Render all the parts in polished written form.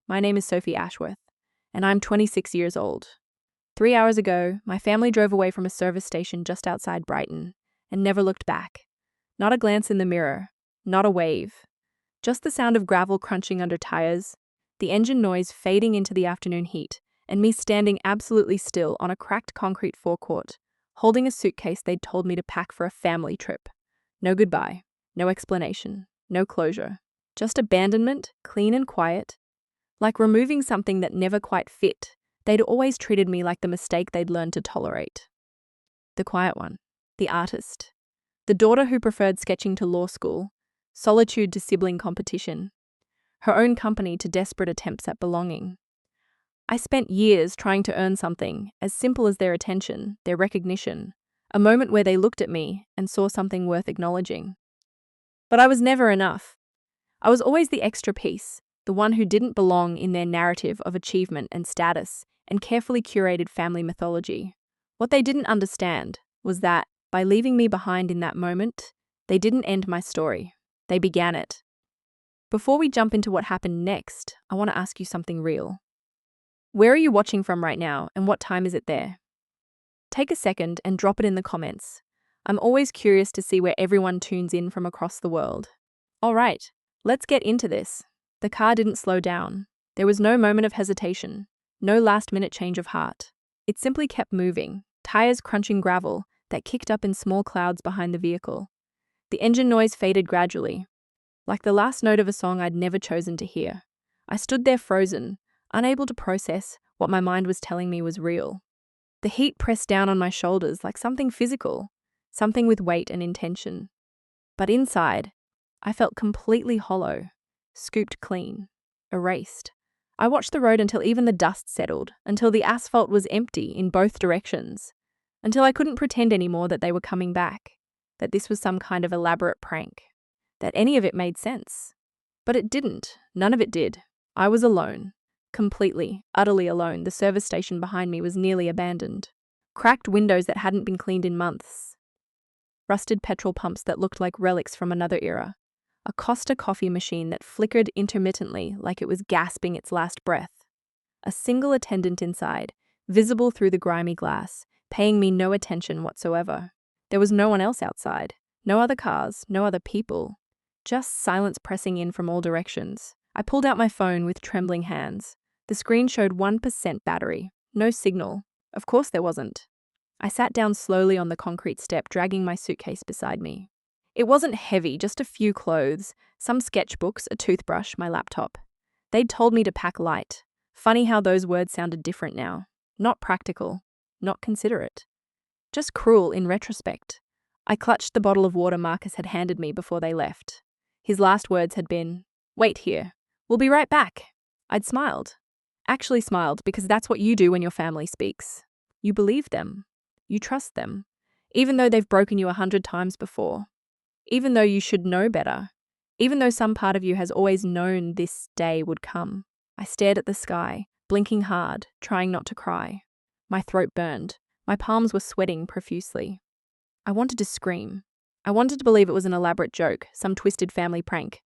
My name is Sophie Ashworth, and I'm 26 years old. 3 hours ago, my family drove away from a service station just outside Brighton and never looked back. Not a glance in the mirror, not a wave. Just the sound of gravel crunching under tires, the engine noise fading into the afternoon heat, and me standing absolutely still on a cracked concrete forecourt, holding a suitcase they'd told me to pack for a family trip. No goodbye, no explanation, no closure. Just abandonment, clean and quiet. Like removing something that never quite fit. They'd always treated me like the mistake they'd learned to tolerate. The quiet one, the artist. The daughter who preferred sketching to law school, solitude to sibling competition, her own company to desperate attempts at belonging. I spent years trying to earn something as simple as their attention, their recognition, a moment where they looked at me and saw something worth acknowledging. But I was never enough. I was always the extra piece, the one who didn't belong in their narrative of achievement and status and carefully curated family mythology. What they didn't understand was that, by leaving me behind in that moment, they didn't end my story. They began it. Before we jump into what happened next, I want to ask you something real. Where are you watching from right now, and what time is it there? Take a second and drop it in the comments. I'm always curious to see where everyone tunes in from across the world. All right, let's get into this. The car didn't slow down. There was no moment of hesitation, no last-minute change of heart. It simply kept moving, tires crunching gravel that kicked up in small clouds behind the vehicle. The engine noise faded gradually, like the last note of a song I'd never chosen to hear. I stood there frozen, unable to process what my mind was telling me was real. The heat pressed down on my shoulders like something physical, something with weight and intention. But inside, I felt completely hollow, scooped clean, erased. I watched the road until even the dust settled, until the asphalt was empty in both directions, until I couldn't pretend anymore that they were coming back, that this was some kind of elaborate prank, that any of it made sense. But it didn't. None of it did. I was alone. Completely, utterly alone. The service station behind me was nearly abandoned. Cracked windows that hadn't been cleaned in months. Rusted petrol pumps that looked like relics from another era. A Costa coffee machine that flickered intermittently like it was gasping its last breath. A single attendant inside, visible through the grimy glass, paying me no attention whatsoever. There was no one else outside. No other cars, no other people. Just silence pressing in from all directions. I pulled out my phone with trembling hands. The screen showed 1% battery. No signal. Of course there wasn't. I sat down slowly on the concrete step, dragging my suitcase beside me. It wasn't heavy, just a few clothes, some sketchbooks, a toothbrush, my laptop. They'd told me to pack light. Funny how those words sounded different now. Not practical, not considerate. Just cruel in retrospect. I clutched the bottle of water Marcus had handed me before they left. His last words had been, "Wait here. We'll be right back." I'd smiled. Actually smiled, because that's what you do when your family speaks. You believe them. You trust them. Even though they've broken you 100 times before. Even though you should know better. Even though some part of you has always known this day would come. I stared at the sky, blinking hard, trying not to cry. My throat burned. My palms were sweating profusely. I wanted to scream. I wanted to believe it was an elaborate joke, some twisted family prank.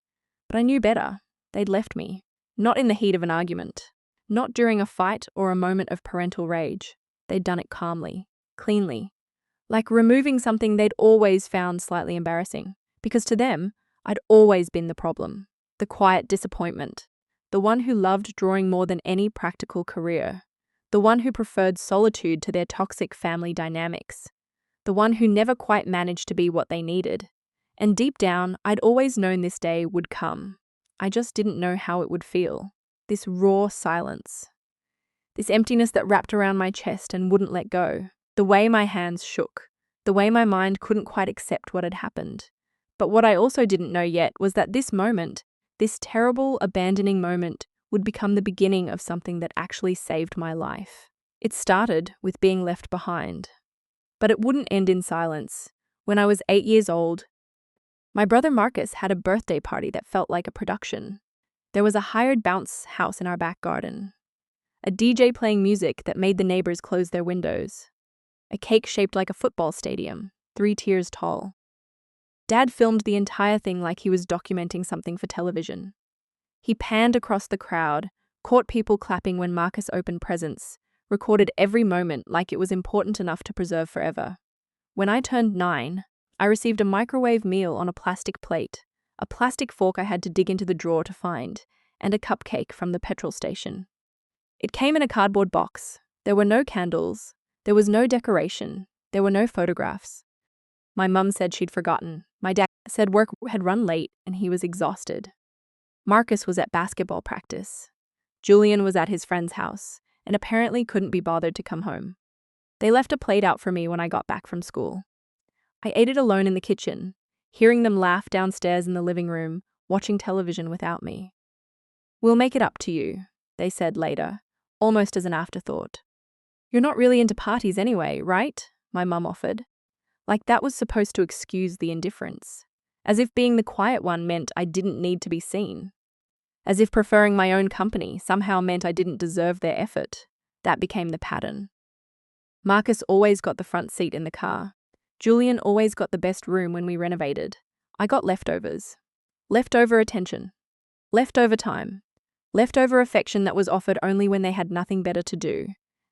But I knew better. They'd left me. Not in the heat of an argument. Not during a fight or a moment of parental rage. They'd done it calmly, cleanly. Like removing something they'd always found slightly embarrassing. Because to them, I'd always been the problem. The quiet disappointment. The one who loved drawing more than any practical career. The one who preferred solitude to their toxic family dynamics. The one who never quite managed to be what they needed. And deep down, I'd always known this day would come. I just didn't know how it would feel. This raw silence. This emptiness that wrapped around my chest and wouldn't let go. The way my hands shook. The way my mind couldn't quite accept what had happened. But what I also didn't know yet was that this moment, this terrible, abandoning moment, would become the beginning of something that actually saved my life. It started with being left behind. But it wouldn't end in silence. When I was 8 years old, my brother Marcus had a birthday party that felt like a production. There was a hired bounce house in our back garden. A DJ playing music that made the neighbors close their windows. A cake shaped like a football stadium, 3 tiers tall. Dad filmed the entire thing like he was documenting something for television. He panned across the crowd, caught people clapping when Marcus opened presents, recorded every moment like it was important enough to preserve forever. When I turned 9, I received a microwave meal on a plastic plate, a plastic fork I had to dig into the drawer to find, and a cupcake from the petrol station. It came in a cardboard box. There were no candles. There was no decoration. There were no photographs. My mum said she'd forgotten. My dad said work had run late and he was exhausted. Marcus was at basketball practice. Julian was at his friend's house and apparently couldn't be bothered to come home. They left a plate out for me when I got back from school. I ate it alone in the kitchen, hearing them laugh downstairs in the living room, watching television without me. "We'll make it up to you," they said later, almost as an afterthought. "You're not really into parties anyway, right?" my mum offered. Like that was supposed to excuse the indifference. As if being the quiet one meant I didn't need to be seen. As if preferring my own company somehow meant I didn't deserve their effort. That became the pattern. Marcus always got the front seat in the car. Julian always got the best room when we renovated. I got leftovers. Leftover attention. Leftover time. Leftover affection that was offered only when they had nothing better to do.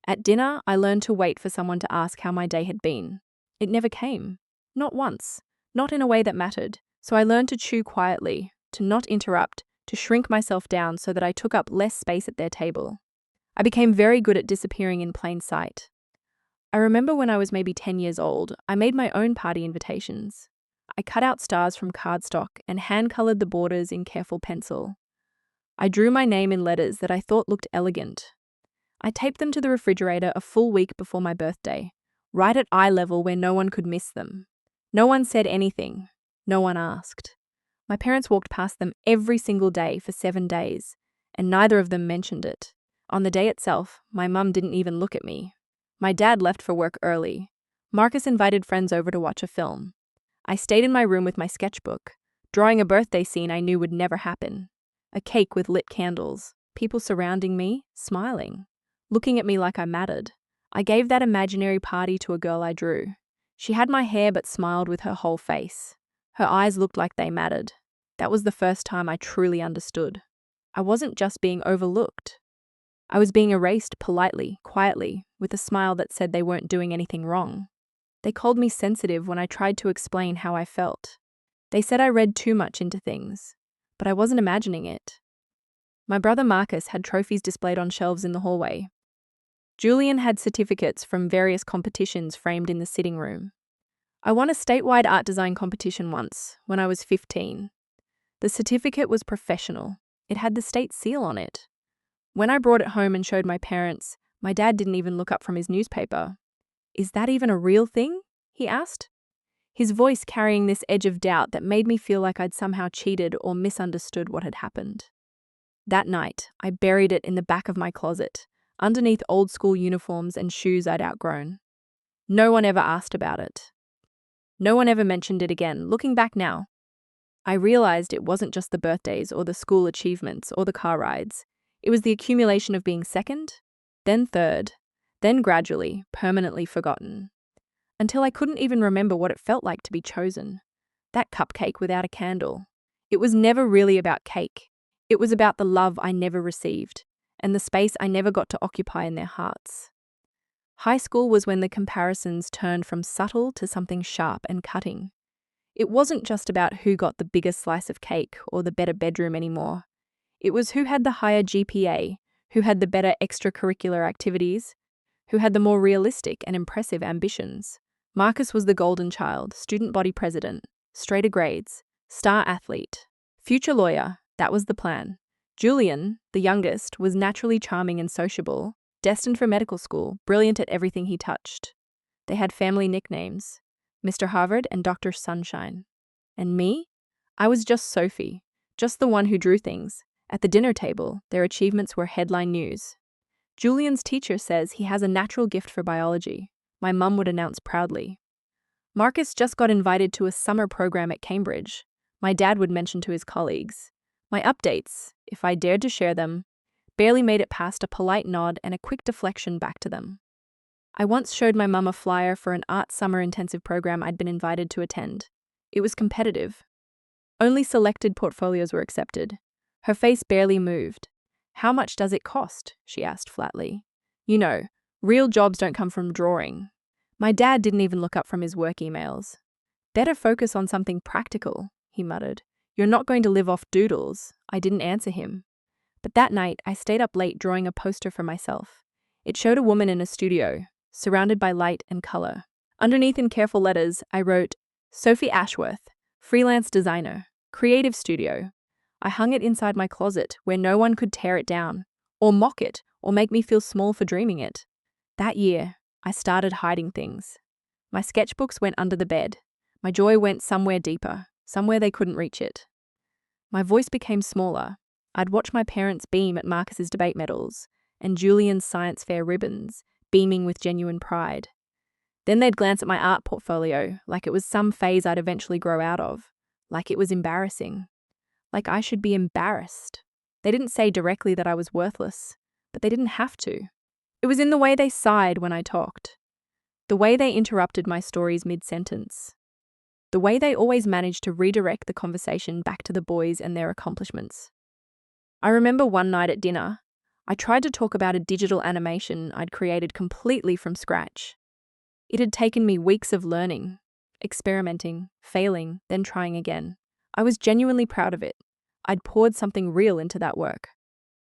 At dinner, I learned to wait for someone to ask how my day had been. It never came. Not once. Not in a way that mattered. So I learned to chew quietly, to not interrupt, to shrink myself down so that I took up less space at their table. I became very good at disappearing in plain sight. I remember when I was maybe 10 years old, I made my own party invitations. I cut out stars from cardstock and hand-colored the borders in careful pencil. I drew my name in letters that I thought looked elegant. I taped them to the refrigerator a full week before my birthday, right at eye level where no one could miss them. No one said anything. No one asked. My parents walked past them every single day for 7 days, and neither of them mentioned it. On the day itself, my mum didn't even look at me. My dad left for work early. Marcus invited friends over to watch a film. I stayed in my room with my sketchbook, drawing a birthday scene I knew would never happen. A cake with lit candles, people surrounding me, smiling, looking at me like I mattered. I gave that imaginary party to a girl I drew. She had my hair but smiled with her whole face. Her eyes looked like they mattered. That was the first time I truly understood. I wasn't just being overlooked. I was being erased politely, quietly, with a smile that said they weren't doing anything wrong. They called me sensitive when I tried to explain how I felt. They said I read too much into things, but I wasn't imagining it. My brother Marcus had trophies displayed on shelves in the hallway. Julian had certificates from various competitions framed in the sitting room. I won a statewide art design competition once, when I was 15. The certificate was professional. It had the state seal on it. When I brought it home and showed my parents, my dad didn't even look up from his newspaper. "Is that even a real thing?" he asked. His voice carrying this edge of doubt that made me feel like I'd somehow cheated or misunderstood what had happened. That night, I buried it in the back of my closet, underneath old school uniforms and shoes I'd outgrown. No one ever asked about it. No one ever mentioned it again. Looking back now, I realized it wasn't just the birthdays or the school achievements or the car rides. It was the accumulation of being second, then third, then gradually, permanently forgotten. Until I couldn't even remember what it felt like to be chosen. That cupcake without a candle. It was never really about cake. It was about the love I never received, and the space I never got to occupy in their hearts. High school was when the comparisons turned from subtle to something sharp and cutting. It wasn't just about who got the biggest slice of cake or the better bedroom anymore. It was who had the higher GPA, who had the better extracurricular activities, who had the more realistic and impressive ambitions. Marcus was the golden child, student body president, straighter grades, star athlete, future lawyer. That was the plan. Julian, the youngest, was naturally charming and sociable, destined for medical school, brilliant at everything he touched. They had family nicknames, Mr. Harvard and Dr. Sunshine. And me? I was just Sophie, just the one who drew things. At the dinner table, their achievements were headline news. Julian's teacher says he has a natural gift for biology, my mum would announce proudly. Marcus just got invited to a summer program at Cambridge, my dad would mention to his colleagues. My updates, if I dared to share them, barely made it past a polite nod and a quick deflection back to them. I once showed my mum a flyer for an art summer intensive program I'd been invited to attend. It was competitive. Only selected portfolios were accepted. Her face barely moved. "How much does it cost?" she asked flatly. "You know, real jobs don't come from drawing." My dad didn't even look up from his work emails. "Better focus on something practical," he muttered. "You're not going to live off doodles." I didn't answer him. But that night, I stayed up late drawing a poster for myself. It showed a woman in a studio, surrounded by light and color. Underneath in careful letters, I wrote, "Sophie Ashworth, freelance designer, creative studio." I hung it inside my closet where no one could tear it down, or mock it, or make me feel small for dreaming it. That year, I started hiding things. My sketchbooks went under the bed. My joy went somewhere deeper, somewhere they couldn't reach it. My voice became smaller. I'd watch my parents beam at Marcus's debate medals and Julian's science fair ribbons, beaming with genuine pride. Then they'd glance at my art portfolio like it was some phase I'd eventually grow out of, like it was embarrassing, like I should be embarrassed. They didn't say directly that I was worthless, but they didn't have to. It was in the way they sighed when I talked, the way they interrupted my stories mid-sentence, the way they always managed to redirect the conversation back to the boys and their accomplishments. I remember one night at dinner, I tried to talk about a digital animation I'd created completely from scratch. It had taken me weeks of learning, experimenting, failing, then trying again. I was genuinely proud of it. I'd poured something real into that work.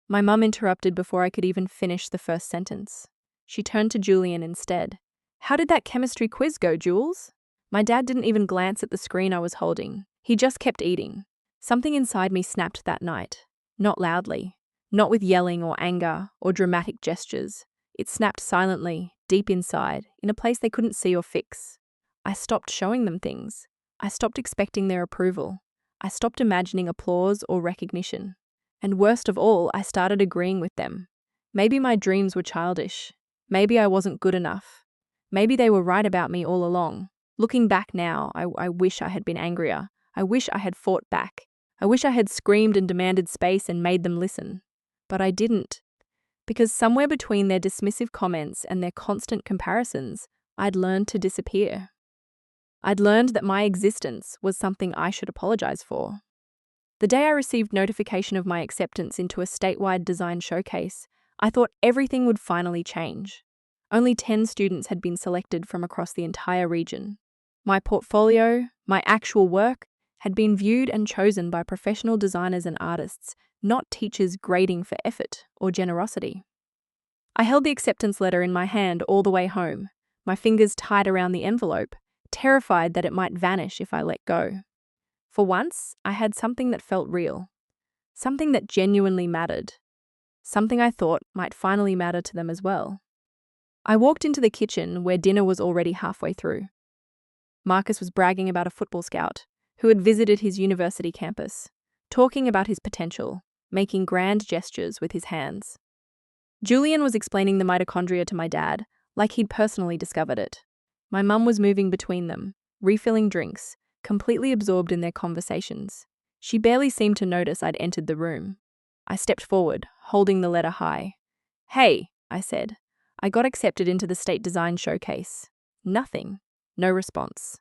My mum interrupted before I could even finish the first sentence. She turned to Julian instead. "How did that chemistry quiz go, Jules?" My dad didn't even glance at the screen I was holding. He just kept eating. Something inside me snapped that night. Not loudly, not with yelling or anger or dramatic gestures. It snapped silently, deep inside, in a place they couldn't see or fix. I stopped showing them things. I stopped expecting their approval. I stopped imagining applause or recognition. And worst of all, I started agreeing with them. Maybe my dreams were childish. Maybe I wasn't good enough. Maybe they were right about me all along. Looking back now, I wish I had been angrier. I wish I had fought back. I wish I had screamed and demanded space and made them listen. But I didn't. Because somewhere between their dismissive comments and their constant comparisons, I'd learned to disappear. I'd learned that my existence was something I should apologize for. The day I received notification of my acceptance into a statewide design showcase, I thought everything would finally change. Only 10 students had been selected from across the entire region. My portfolio, my actual work, had been viewed and chosen by professional designers and artists, not teachers grading for effort or generosity. I held the acceptance letter in my hand all the way home, my fingers tight around the envelope, terrified that it might vanish if I let go. For once, I had something that felt real, something that genuinely mattered, something I thought might finally matter to them as well. I walked into the kitchen where dinner was already halfway through. Marcus was bragging about a football scout who had visited his university campus, talking about his potential, making grand gestures with his hands. Julian was explaining the mitochondria to my dad, like he'd personally discovered it. My mum was moving between them, refilling drinks, completely absorbed in their conversations. She barely seemed to notice I'd entered the room. I stepped forward, holding the letter high. "Hey," I said. "I got accepted into the state design showcase." Nothing. No response.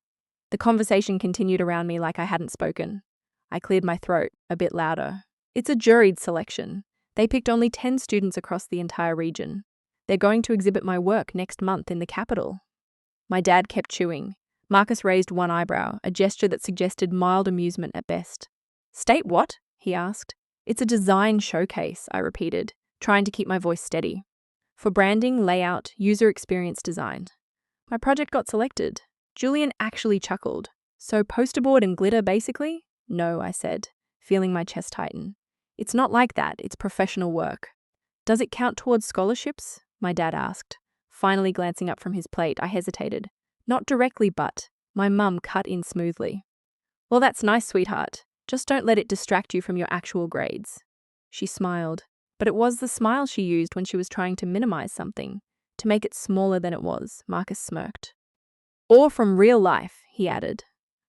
The conversation continued around me like I hadn't spoken. I cleared my throat, a bit louder. "It's a juried selection. They picked only 10 students across the entire region. They're going to exhibit my work next month in the capital." My dad kept chewing. Marcus raised one eyebrow, a gesture that suggested mild amusement at best. "State what?" he asked. "It's a design showcase," I repeated, trying to keep my voice steady. "For branding, layout, user experience design." My project got selected. Julian actually chuckled. "So poster board and glitter, basically?" "No," I said, feeling my chest tighten. "It's not like that, it's professional work." "Does it count towards scholarships?" my dad asked. Finally glancing up from his plate, I hesitated. "Not directly, but..." My mum cut in smoothly. "Well, that's nice, sweetheart. Just don't let it distract you from your actual grades." She smiled, but it was the smile she used when she was trying to minimize something, to make it smaller than it was. Marcus smirked. "Or from real life," he added.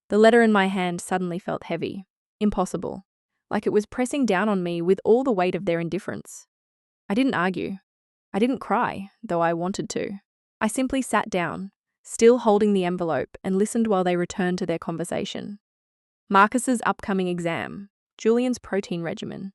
The letter in my hand suddenly felt heavy, impossible, like it was pressing down on me with all the weight of their indifference. I didn't argue. I didn't cry, though I wanted to. I simply sat down, still holding the envelope, and listened while they returned to their conversation. Marcus's upcoming exam, Julian's protein regimen.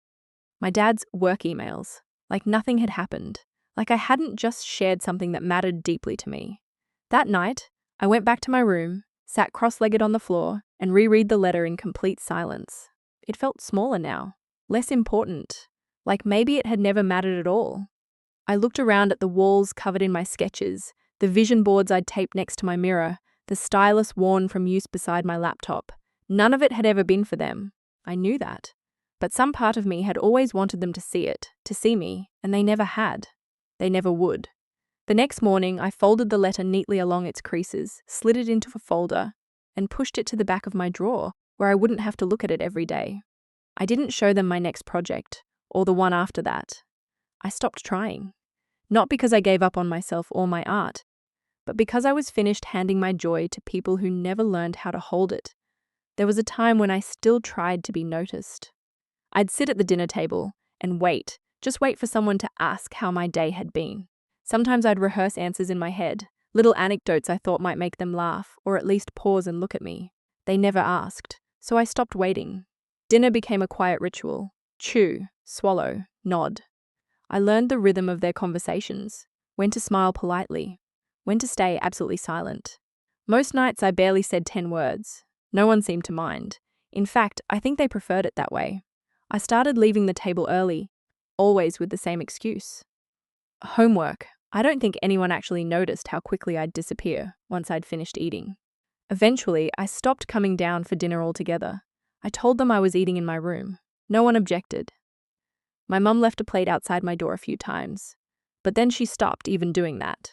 My dad's work emails. Like nothing had happened. Like I hadn't just shared something that mattered deeply to me. That night, I went back to my room, sat cross-legged on the floor, and reread the letter in complete silence. It felt smaller now, less important, like maybe it had never mattered at all. I looked around at the walls covered in my sketches, the vision boards I'd taped next to my mirror, the stylus worn from use beside my laptop. None of it had ever been for them. I knew that. But some part of me had always wanted them to see it, to see me, and they never had. They never would. The next morning, I folded the letter neatly along its creases, slid it into a folder, and pushed it to the back of my drawer, where I wouldn't have to look at it every day. I didn't show them my next project, or the one after that. I stopped trying. Not because I gave up on myself or my art, but because I was finished handing my joy to people who never learned how to hold it. There was a time when I still tried to be noticed. I'd sit at the dinner table and wait, just wait for someone to ask how my day had been. Sometimes I'd rehearse answers in my head, little anecdotes I thought might make them laugh, or at least pause and look at me. They never asked, so I stopped waiting. Dinner became a quiet ritual. Chew, swallow, nod. I learned the rhythm of their conversations, when to smile politely, when to stay absolutely silent. Most nights I barely said 10 words. No one seemed to mind. In fact, I think they preferred it that way. I started leaving the table early, always with the same excuse. Homework. I don't think anyone actually noticed how quickly I'd disappear once I'd finished eating. Eventually, I stopped coming down for dinner altogether. I told them I was eating in my room. No one objected. My mum left a plate outside my door a few times, but then she stopped even doing that.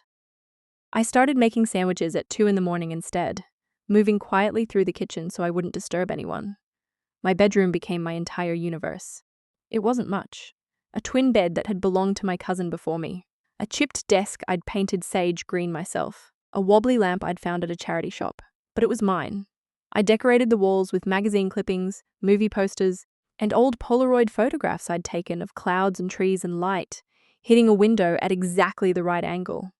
I started making sandwiches at 2 in the morning instead, moving quietly through the kitchen so I wouldn't disturb anyone. My bedroom became my entire universe. It wasn't much. A twin bed that had belonged to my cousin before me. A chipped desk I'd painted sage green myself. A wobbly lamp I'd found at a charity shop. But it was mine. I decorated the walls with magazine clippings, movie posters, and old Polaroid photographs I'd taken of clouds and trees and light, hitting a window at exactly the right angle.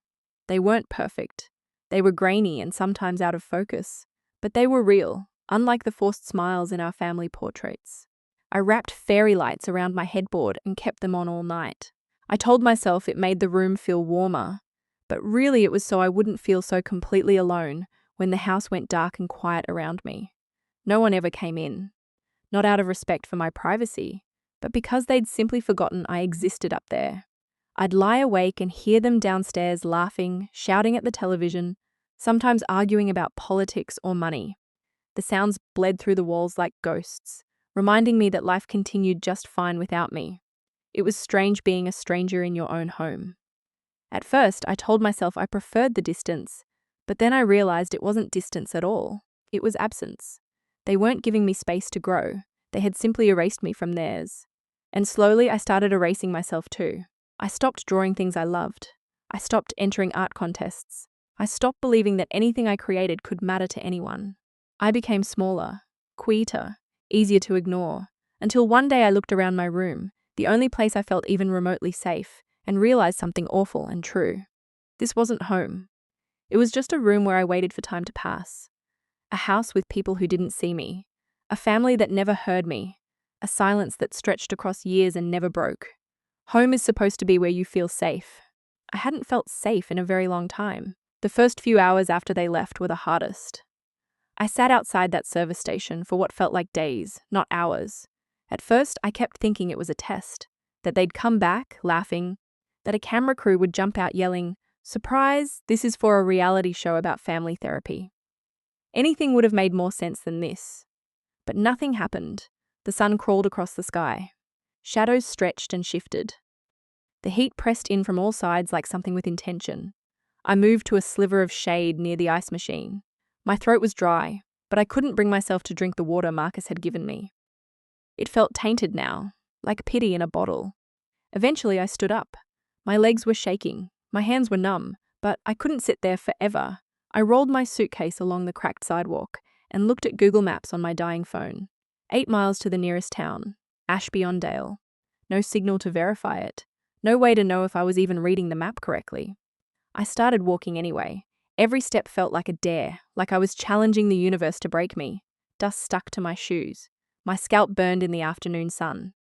They weren't perfect. They were grainy and sometimes out of focus. But they were real, unlike the forced smiles in our family portraits. I wrapped fairy lights around my headboard and kept them on all night. I told myself it made the room feel warmer, but really it was so I wouldn't feel so completely alone when the house went dark and quiet around me. No one ever came in. Not out of respect for my privacy, but because they'd simply forgotten I existed up there. I'd lie awake and hear them downstairs laughing, shouting at the television, sometimes arguing about politics or money. The sounds bled through the walls like ghosts, reminding me that life continued just fine without me. It was strange being a stranger in your own home. At first, I told myself I preferred the distance, but then I realized it wasn't distance at all. It was absence. They weren't giving me space to grow. They had simply erased me from theirs. And slowly, I started erasing myself too. I stopped drawing things I loved. I stopped entering art contests. I stopped believing that anything I created could matter to anyone. I became smaller, quieter, easier to ignore, until one day I looked around my room, the only place I felt even remotely safe, and realized something awful and true. This wasn't home. It was just a room where I waited for time to pass. A house with people who didn't see me. A family that never heard me. A silence that stretched across years and never broke. Home is supposed to be where you feel safe. I hadn't felt safe in a very long time. The first few hours after they left were the hardest. I sat outside that service station for what felt like days, not hours. At first, I kept thinking it was a test, that they'd come back, laughing, that a camera crew would jump out yelling, "Surprise, this is for a reality show about family therapy." Anything would have made more sense than this. But nothing happened. The sun crawled across the sky. Shadows stretched and shifted. The heat pressed in from all sides like something with intention. I moved to a sliver of shade near the ice machine. My throat was dry, but I couldn't bring myself to drink the water Marcus had given me. It felt tainted now, like pity in a bottle. Eventually I stood up. My legs were shaking, my hands were numb, but I couldn't sit there forever. I rolled my suitcase along the cracked sidewalk and looked at Google Maps on my dying phone. 8 miles to the nearest town, Ashby-on-Dale. No signal to verify it. No way to know if I was even reading the map correctly. I started walking anyway. Every step felt like a dare, like I was challenging the universe to break me. Dust stuck to my shoes. My scalp burned in the afternoon sun.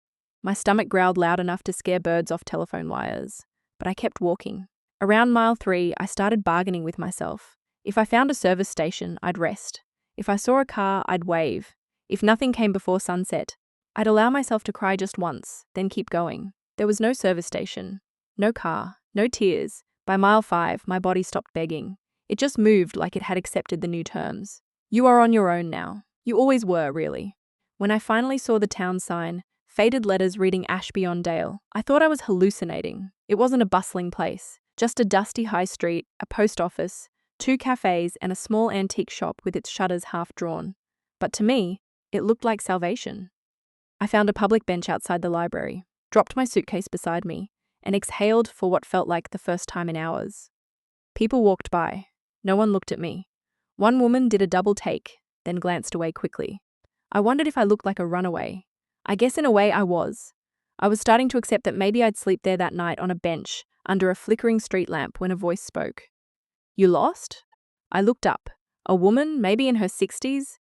My stomach growled loud enough to scare birds off telephone wires. But I kept walking. Around mile 3, I started bargaining with myself. If I found a service station, I'd rest. If I saw a car, I'd wave. If nothing came before sunset, I'd allow myself to cry just once, then keep going. There was no service station, no car, no tears. By mile 5, my body stopped begging. It just moved like it had accepted the new terms. You are on your own now. You always were, really. When I finally saw the town sign, faded letters reading Ashby on Dale, I thought I was hallucinating. It wasn't a bustling place, just a dusty high street, a post office, 2 cafes, and a small antique shop with its shutters half drawn. But to me, it looked like salvation. I found a public bench outside the library, dropped my suitcase beside me, and exhaled for what felt like the first time in hours. People walked by. No one looked at me. One woman did a double take, then glanced away quickly. I wondered if I looked like a runaway. I guess in a way I was. I was starting to accept that maybe I'd sleep there that night on a bench under a flickering street lamp when a voice spoke. You lost? I looked up. A woman, maybe in her 60s,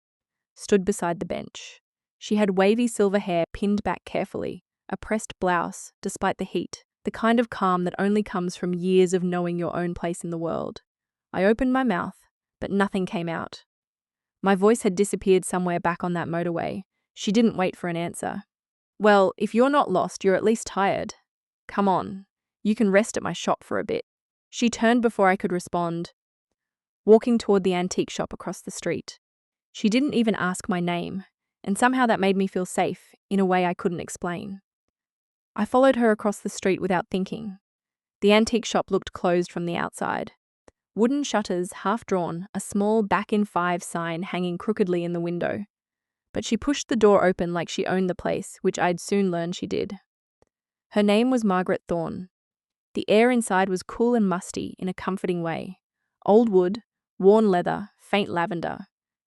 stood beside the bench. She had wavy silver hair pinned back carefully, a pressed blouse despite the heat, the kind of calm that only comes from years of knowing your own place in the world. I opened my mouth, but nothing came out. My voice had disappeared somewhere back on that motorway. She didn't wait for an answer. Well, if you're not lost, you're at least tired. Come on, you can rest at my shop for a bit. She turned before I could respond, walking toward the antique shop across the street. She didn't even ask my name, and somehow that made me feel safe in a way I couldn't explain. I followed her across the street without thinking. The antique shop looked closed from the outside. Wooden shutters, half drawn, a small back in 5 sign hanging crookedly in the window. But she pushed the door open like she owned the place, which I'd soon learn she did. Her name was Margaret Thorne. The air inside was cool and musty in a comforting way. Old wood, worn leather, faint lavender.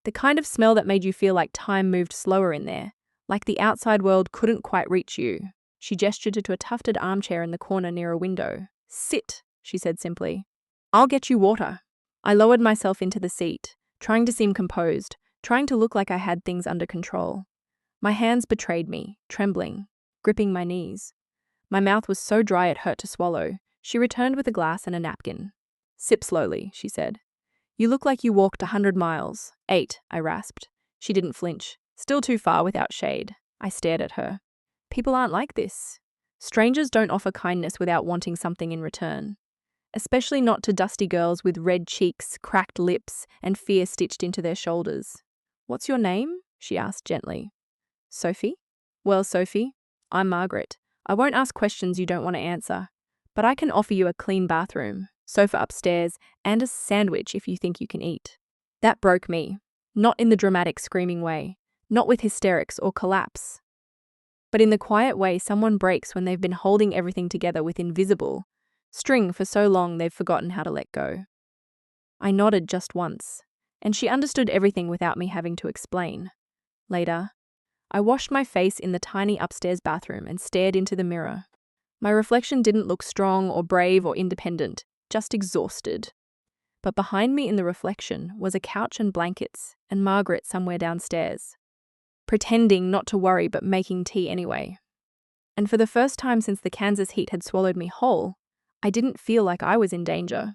The kind of smell that made you feel like time moved slower in there, like the outside world couldn't quite reach you. She gestured to a tufted armchair in the corner near a window. Sit, she said simply. I'll get you water. I lowered myself into the seat, trying to seem composed, trying to look like I had things under control. My hands betrayed me, trembling, gripping my knees. My mouth was so dry it hurt to swallow. She returned with a glass and a napkin. Sip slowly, she said. You look like you walked 100 miles. 8, I rasped. She didn't flinch. Still too far without shade. I stared at her. People aren't like this. Strangers don't offer kindness without wanting something in return. Especially not to dusty girls with red cheeks, cracked lips, and fear stitched into their shoulders. What's your name? She asked gently. Sophie? Well, Sophie, I'm Margaret. I won't ask questions you don't want to answer, but I can offer you a clean bathroom, sofa upstairs, and a sandwich if you think you can eat. That broke me, not in the dramatic screaming way, not with hysterics or collapse, but in the quiet way someone breaks when they've been holding everything together with invisible string for so long they've forgotten how to let go. I nodded just once, and she understood everything without me having to explain. Later, I washed my face in the tiny upstairs bathroom and stared into the mirror. My reflection didn't look strong or brave or independent, just exhausted. But behind me in the reflection was a couch and blankets, and Margaret somewhere downstairs, pretending not to worry but making tea anyway. And for the first time since the Kansas heat had swallowed me whole, I didn't feel like I was in danger.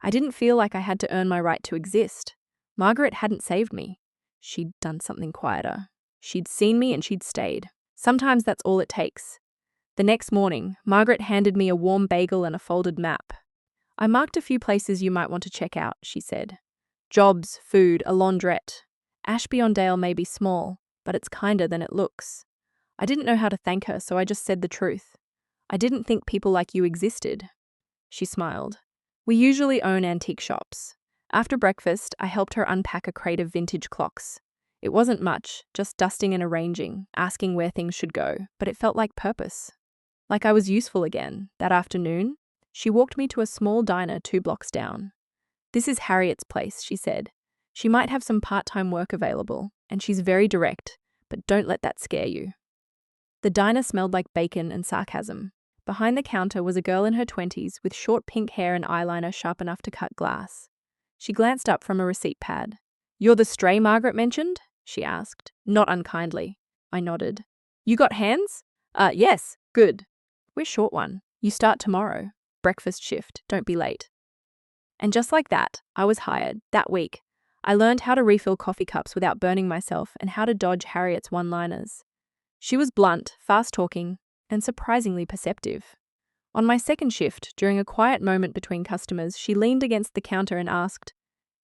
I didn't feel like I had to earn my right to exist. Margaret hadn't saved me. She'd done something quieter. She'd seen me and she'd stayed. Sometimes that's all it takes. The next morning, Margaret handed me a warm bagel and a folded map. I marked a few places you might want to check out, she said. Jobs, food, a laundrette. Ashby-on-Dale may be small, but it's kinder than it looks. I didn't know how to thank her, so I just said the truth. I didn't think people like you existed. She smiled. We usually own antique shops. After breakfast, I helped her unpack a crate of vintage clocks. It wasn't much, just dusting and arranging, asking where things should go, but it felt like purpose. Like I was useful again. That afternoon, she walked me to a small diner 2 blocks down. This is Harriet's place, she said. She might have some part-time work available, and she's very direct, but don't let that scare you. The diner smelled like bacon and sarcasm. Behind the counter was a girl in her 20s with short pink hair and eyeliner sharp enough to cut glass. She glanced up from a receipt pad. You're the stray Margaret mentioned? She asked, not unkindly. I nodded. You got hands? Yes, good. We're short one. You start tomorrow. Breakfast shift. Don't be late. And just like that, I was hired. That week, I learned how to refill coffee cups without burning myself and how to dodge Harriet's one-liners. She was blunt, fast-talking, and surprisingly perceptive. On my second shift, during a quiet moment between customers, she leaned against the counter and asked,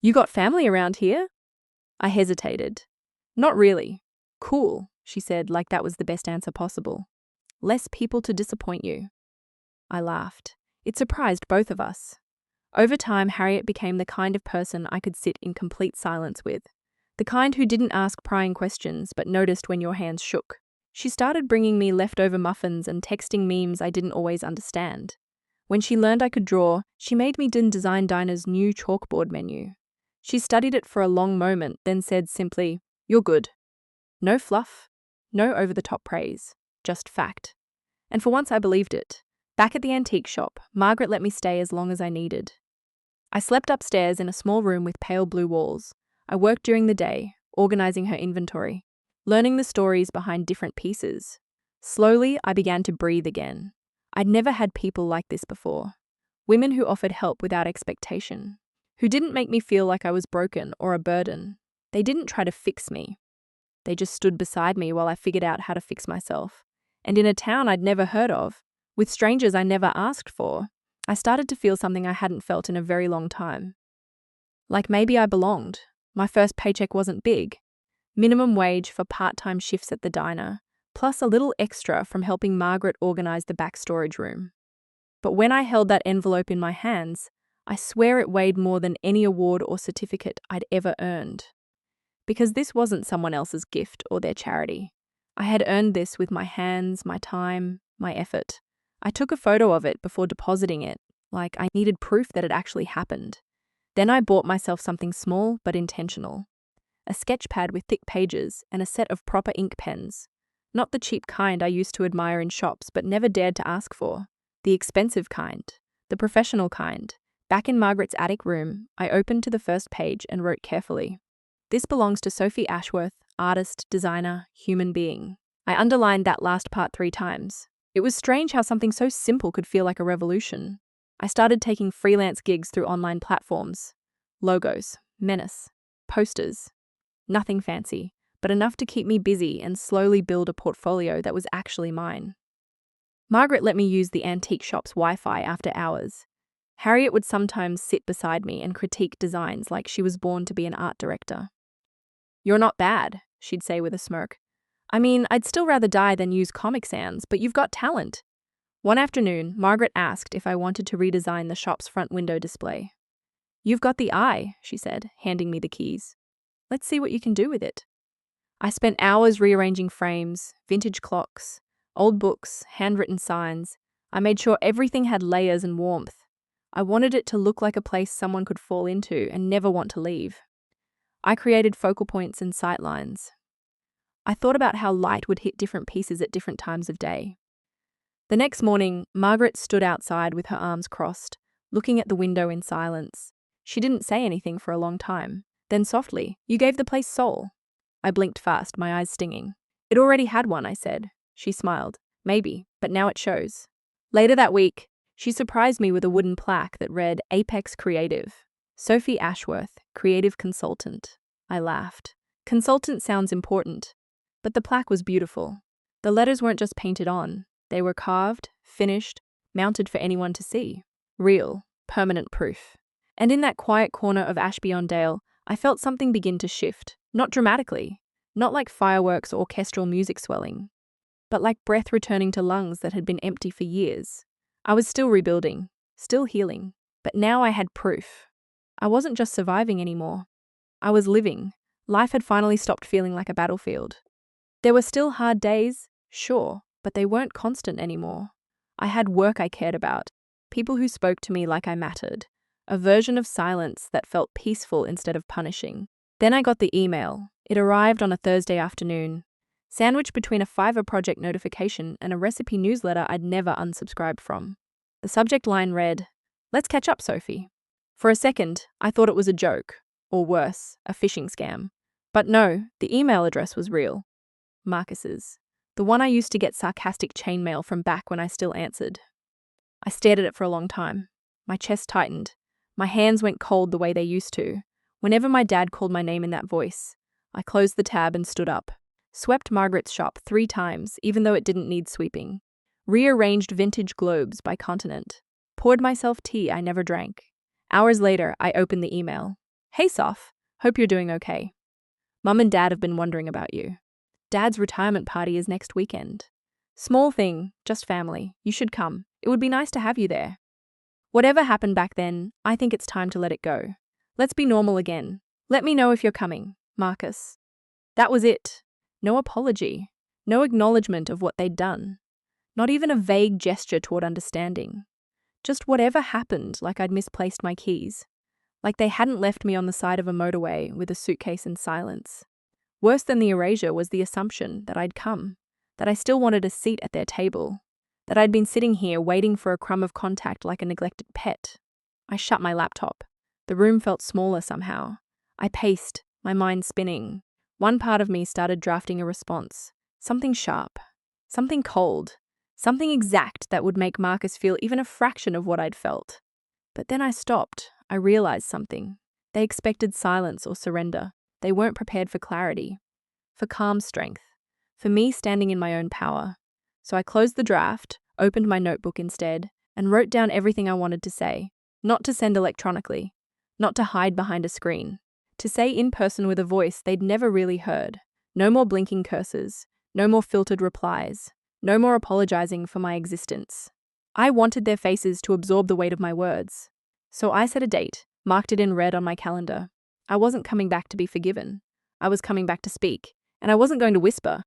"You got family around here?" I hesitated. "Not really." "Cool," she said, like that was the best answer possible. "Less people to disappoint you." I laughed. It surprised both of us. Over time, Harriet became the kind of person I could sit in complete silence with. The kind who didn't ask prying questions but noticed when your hands shook. She started bringing me leftover muffins and texting memes I didn't always understand. When she learned I could draw, she made me design Dinah's new chalkboard menu. She studied it for a long moment, then said simply, "You're good." No fluff, no over-the-top praise, just fact. And for once I believed it. Back at the antique shop, Margaret let me stay as long as I needed. I slept upstairs in a small room with pale blue walls. I worked during the day, organizing her inventory, learning the stories behind different pieces. Slowly, I began to breathe again. I'd never had people like this before. Women who offered help without expectation, who didn't make me feel like I was broken or a burden. They didn't try to fix me. They just stood beside me while I figured out how to fix myself. And in a town I'd never heard of, with strangers I never asked for, I started to feel something I hadn't felt in a very long time. Like maybe I belonged. My first paycheck wasn't big. Minimum wage for part-time shifts at the diner, plus a little extra from helping Margaret organize the back storage room. But when I held that envelope in my hands, I swear it weighed more than any award or certificate I'd ever earned. Because this wasn't someone else's gift or their charity. I had earned this with my hands, my time, my effort. I took a photo of it before depositing it, like I needed proof that it actually happened. Then I bought myself something small but intentional. A sketch pad with thick pages and a set of proper ink pens. Not the cheap kind I used to admire in shops but never dared to ask for. The expensive kind. The professional kind. Back in Margaret's attic room, I opened to the first page and wrote carefully. "This belongs to Sophie Ashworth, artist, designer, human being." I underlined that last part 3 times. It was strange how something so simple could feel like a revolution. I started taking freelance gigs through online platforms. Logos, menace, posters. Nothing fancy, but enough to keep me busy and slowly build a portfolio that was actually mine. Margaret let me use the antique shop's Wi-Fi after hours. Harriet would sometimes sit beside me and critique designs like she was born to be an art director. "You're not bad," she'd say with a smirk. "I mean, I'd still rather die than use Comic Sans, but you've got talent." One afternoon, Margaret asked if I wanted to redesign the shop's front window display. "You've got the eye," she said, handing me the keys. "Let's see what you can do with it." I spent hours rearranging frames, vintage clocks, old books, handwritten signs. I made sure everything had layers and warmth. I wanted it to look like a place someone could fall into and never want to leave. I created focal points and sightlines. I thought about how light would hit different pieces at different times of day. The next morning, Margaret stood outside with her arms crossed, looking at the window in silence. She didn't say anything for a long time. Then softly, "You gave the place soul." I blinked fast, my eyes stinging. "It already had one," I said. She smiled. "Maybe, but now it shows." Later that week, she surprised me with a wooden plaque that read Apex Creative. Sophie Ashworth, creative consultant. I laughed. Consultant sounds important. But the plaque was beautiful. The letters weren't just painted on. They were carved, finished, mounted for anyone to see. Real, permanent proof. And in that quiet corner of Ashby-on-Dale, I felt something begin to shift. Not dramatically. Not like fireworks or orchestral music swelling. But like breath returning to lungs that had been empty for years. I was still rebuilding, still healing. But now I had proof. I wasn't just surviving anymore. I was living. Life had finally stopped feeling like a battlefield. There were still hard days, sure, but they weren't constant anymore. I had work I cared about, people who spoke to me like I mattered, a version of silence that felt peaceful instead of punishing. Then I got the email. It arrived on a Thursday afternoon, sandwiched between a Fiverr project notification and a recipe newsletter I'd never unsubscribed from. The subject line read, "Let's catch up, Sophie." For a second, I thought it was a joke, or worse, a phishing scam. But no, the email address was real. Marcus's. The one I used to get sarcastic chainmail from back when I still answered. I stared at it for a long time. My chest tightened. My hands went cold the way they used to. Whenever my dad called my name in that voice, I closed the tab and stood up. Swept Margaret's shop 3 times, even though it didn't need sweeping. Rearranged vintage globes by continent. Poured myself tea I never drank. Hours later, I opened the email. Hey, Soph. Hope you're doing okay. Mum and Dad have been wondering about you. Dad's retirement party is next weekend. Small thing, just family. You should come. It would be nice to have you there. Whatever happened back then, I think it's time to let it go. Let's be normal again. Let me know if you're coming, Marcus. That was it. No apology. No acknowledgement of what they'd done. Not even a vague gesture toward understanding. Just whatever happened, like I'd misplaced my keys. Like they hadn't left me on the side of a motorway with a suitcase in silence. Worse than the erasure was the assumption that I'd come, that I still wanted a seat at their table, that I'd been sitting here waiting for a crumb of contact like a neglected pet. I shut my laptop. The room felt smaller somehow. I paced, my mind spinning. One part of me started drafting a response. Something sharp. Something cold. Something exact that would make Marcus feel even a fraction of what I'd felt. But then I stopped. I realized something. They expected silence or surrender. They weren't prepared for clarity, for calm strength, for me standing in my own power. So I closed the draft, opened my notebook instead, and wrote down everything I wanted to say. Not to send electronically, not to hide behind a screen, to say in person with a voice they'd never really heard. No more blinking curses, no more filtered replies, no more apologizing for my existence. I wanted their faces to absorb the weight of my words. So I set a date, marked it in red on my calendar. I wasn't coming back to be forgiven. I was coming back to speak, and I wasn't going to whisper.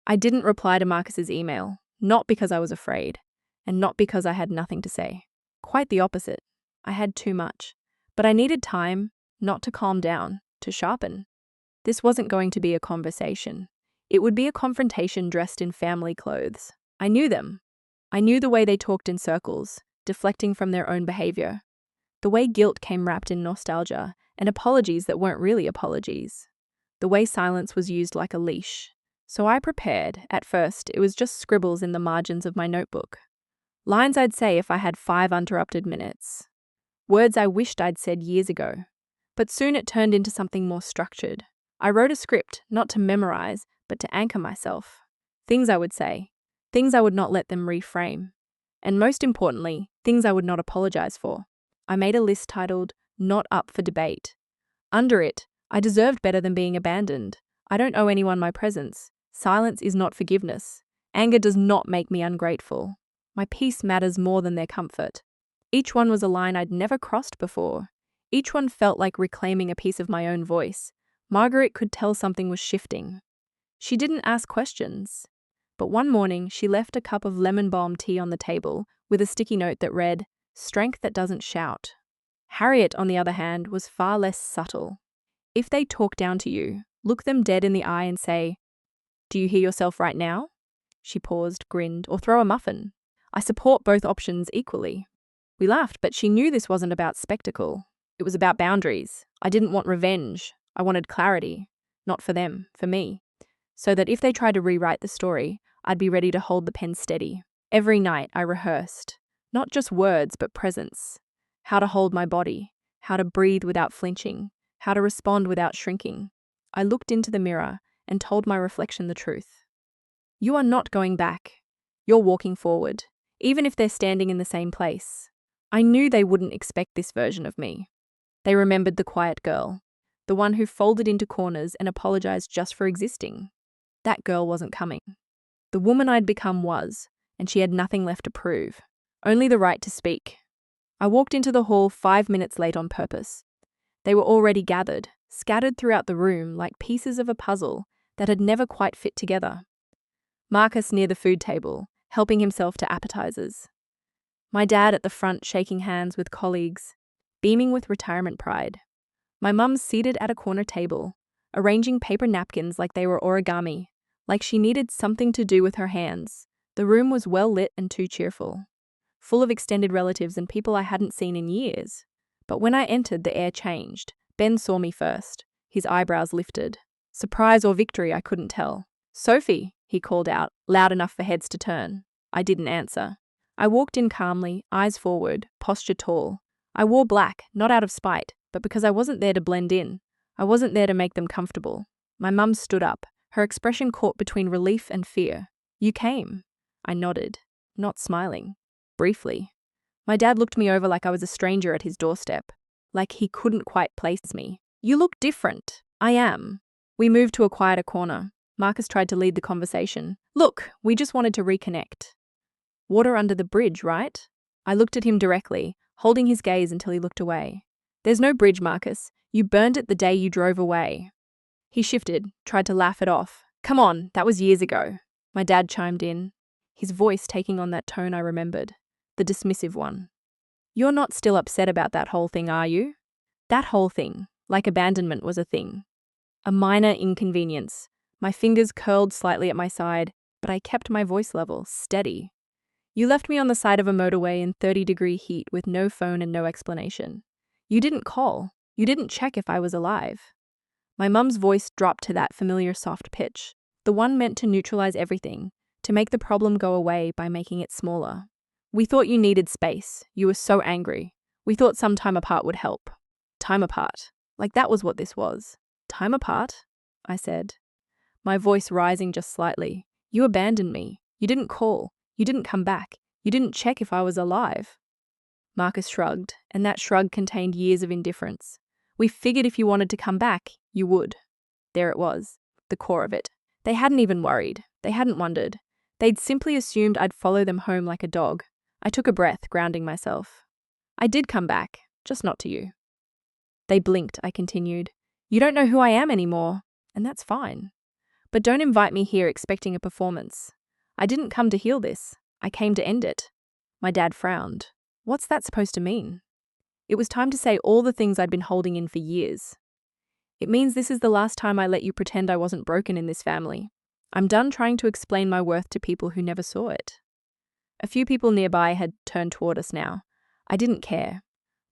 I didn't reply to Marcus's email, not because I was afraid, and not because I had nothing to say. Quite the opposite. I had too much. But I needed time, not to calm down, to sharpen. This wasn't going to be a conversation. It would be a confrontation dressed in family clothes. I knew them. I knew the way they talked in circles, deflecting from their own behavior. The way guilt came wrapped in nostalgia and apologies that weren't really apologies. The way silence was used like a leash. So I prepared. At first, it was just scribbles in the margins of my notebook. Lines I'd say if I had 5 uninterrupted minutes. Words I wished I'd said years ago. But soon it turned into something more structured. I wrote a script, not to memorize, but to anchor myself. Things I would say. Things I would not let them reframe. And most importantly, things I would not apologize for. I made a list titled, Not Up for Debate. Under it, I deserved better than being abandoned. I don't owe anyone my presence. Silence is not forgiveness. Anger does not make me ungrateful. My peace matters more than their comfort. Each one was a line I'd never crossed before. Each one felt like reclaiming a piece of my own voice. Margaret could tell something was shifting. She didn't ask questions. But one morning, she left a cup of lemon balm tea on the table with a sticky note that read, Strength that doesn't shout. Harriet, on the other hand, was far less subtle. If they talk down to you, look them dead in the eye and say, Do you hear yourself right now? She paused, grinned, or throw a muffin. I support both options equally. We laughed, but she knew this wasn't about spectacle. It was about boundaries. I didn't want revenge. I wanted clarity. Not for them, for me. So that if they tried to rewrite the story, I'd be ready to hold the pen steady. Every night I rehearsed. Not just words, but presence. How to hold my body. How to breathe without flinching. How to respond without shrinking. I looked into the mirror and told my reflection the truth. You are not going back. You're walking forward, even if they're standing in the same place. I knew they wouldn't expect this version of me. They remembered the quiet girl, the one who folded into corners and apologized just for existing. That girl wasn't coming. The woman I'd become was, and she had nothing left to prove, only the right to speak. I walked into the hall 5 minutes late on purpose. They were already gathered, scattered throughout the room like pieces of a puzzle that had never quite fit together. Marcus near the food table, helping himself to appetizers. My dad at the front shaking hands with colleagues, beaming with retirement pride. My mum seated at a corner table, arranging paper napkins like they were origami, like she needed something to do with her hands. The room was well lit and too cheerful, full of extended relatives and people I hadn't seen in years. But when I entered, the air changed. Ben saw me first. His eyebrows lifted. Surprise or victory, I couldn't tell. Sophie, he called out, loud enough for heads to turn. I didn't answer. I walked in calmly, eyes forward, posture tall. I wore black, not out of spite, but because I wasn't there to blend in. I wasn't there to make them comfortable. My mum stood up, her expression caught between relief and fear. You came. I nodded, not smiling. Briefly. My dad looked me over like I was a stranger at his doorstep, like he couldn't quite place me. You look different. I am. We moved to a quieter corner. Marcus tried to lead the conversation. Look, we just wanted to reconnect. Water under the bridge, right? I looked at him directly, holding his gaze until he looked away. There's no bridge, Marcus. You burned it the day you drove away. He shifted, tried to laugh it off. Come on, that was years ago. My dad chimed in, his voice taking on that tone I remembered, the dismissive one. You're not still upset about that whole thing, are you? That whole thing, like abandonment, was a thing. A minor inconvenience. My fingers curled slightly at my side, but I kept my voice level, steady. You left me on the side of a motorway in 30-degree heat with no phone and no explanation. You didn't call. You didn't check if I was alive. My mum's voice dropped to that familiar soft pitch, the one meant to neutralize everything, to make the problem go away by making it smaller. We thought you needed space. You were so angry. We thought some time apart would help. Time apart. Like that was what this was. Time apart? I said, my voice rising just slightly. You abandoned me. You didn't call. You didn't come back. You didn't check if I was alive. Marcus shrugged, and that shrug contained years of indifference. We figured if you wanted to come back, you would. There it was, the core of it. They hadn't even worried. They hadn't wondered. They'd simply assumed I'd follow them home like a dog. I took a breath, grounding myself. I did come back, just not to you. They blinked, I continued. You don't know who I am anymore, and that's fine. But don't invite me here expecting a performance. I didn't come to heal this. I came to end it. My dad frowned. What's that supposed to mean? It was time to say all the things I'd been holding in for years. It means this is the last time I let you pretend I wasn't broken in this family. I'm done trying to explain my worth to people who never saw it. A few people nearby had turned toward us now. I didn't care.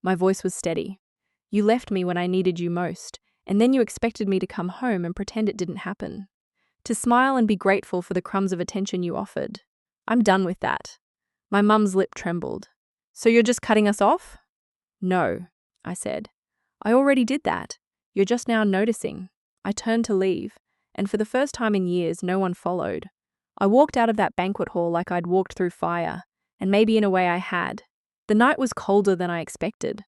My voice was steady. You left me when I needed you most, and then you expected me to come home and pretend it didn't happen. To smile and be grateful for the crumbs of attention you offered. I'm done with that. My mum's lip trembled. So you're just cutting us off? No, I said. I already did that. You're just now noticing. I turned to leave, and for the first time in years, no one followed. I walked out of that banquet hall like I'd walked through fire, and maybe in a way I had. The night was colder than I expected.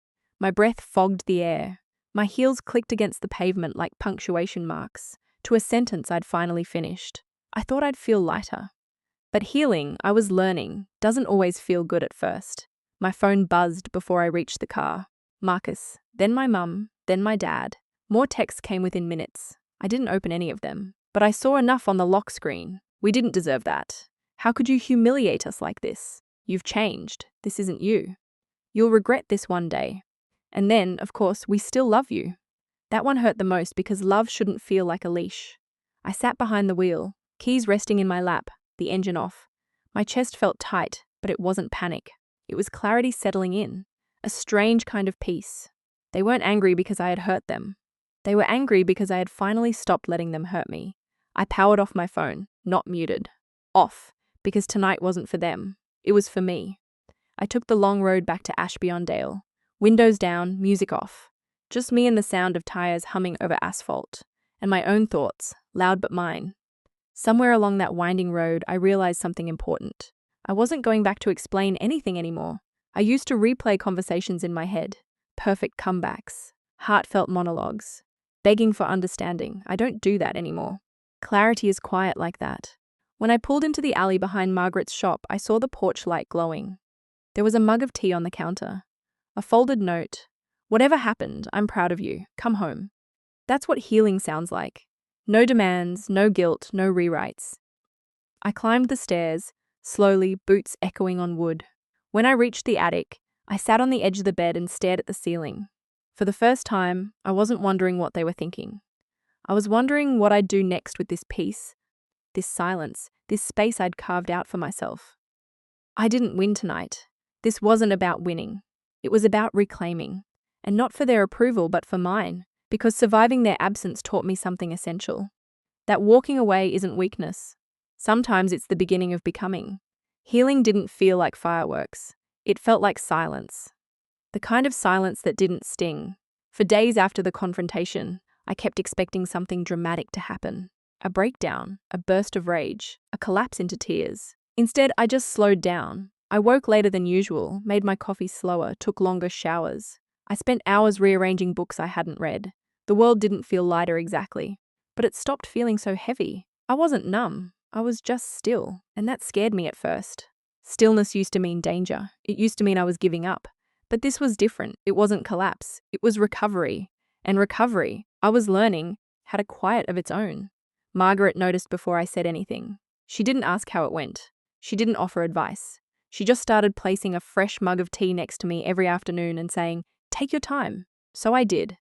My breath fogged the air. My heels clicked against the pavement like punctuation marks, to a sentence I'd finally finished. I thought I'd feel lighter. But healing, I was learning, doesn't always feel good at first. My phone buzzed before I reached the car. Marcus, then my mum, then my dad. More texts came within minutes. I didn't open any of them, but I saw enough on the lock screen. We didn't deserve that. How could you humiliate us like this? You've changed. This isn't you. You'll regret this one day. And then, of course, we still love you. That one hurt the most because love shouldn't feel like a leash. I sat behind the wheel, keys resting in my lap, the engine off. My chest felt tight, but it wasn't panic. It was clarity settling in, a strange kind of peace. They weren't angry because I had hurt them. They were angry because I had finally stopped letting them hurt me. I powered off my phone, not muted. Off, because tonight wasn't for them. It was for me. I took the long road back to Ashbeyond-Dale. Windows down, music off. Just me and the sound of tires humming over asphalt. And my own thoughts, loud but mine. Somewhere along that winding road, I realized something important. I wasn't going back to explain anything anymore. I used to replay conversations in my head. Perfect comebacks. Heartfelt monologues. Begging for understanding. I don't do that anymore. Clarity is quiet like that. When I pulled into the alley behind Margaret's shop, I saw the porch light glowing. There was a mug of tea on the counter. A folded note. Whatever happened, I'm proud of you. Come home. That's what healing sounds like. No demands, no guilt, no rewrites. I climbed the stairs, slowly, boots echoing on wood. When I reached the attic, I sat on the edge of the bed and stared at the ceiling. For the first time, I wasn't wondering what they were thinking. I was wondering what I'd do next with this peace, this silence, this space I'd carved out for myself. I didn't win tonight. This wasn't about winning. It was about reclaiming. And not for their approval, but for mine, because surviving their absence taught me something essential. That walking away isn't weakness. Sometimes it's the beginning of becoming. Healing didn't feel like fireworks. It felt like silence. The kind of silence that didn't sting. For days after the confrontation, I kept expecting something dramatic to happen. A breakdown, a burst of rage, a collapse into tears. Instead, I just slowed down. I woke later than usual, made my coffee slower, took longer showers. I spent hours rearranging books I hadn't read. The world didn't feel lighter exactly, but it stopped feeling so heavy. I wasn't numb. I was just still, and that scared me at first. Stillness used to mean danger. It used to mean I was giving up. But this was different. It wasn't collapse. It was recovery. And recovery, I was learning, had a quiet of its own. Margaret noticed before I said anything. She didn't ask how it went. She didn't offer advice. She just started placing a fresh mug of tea next to me every afternoon and saying, "Take your time." So I did.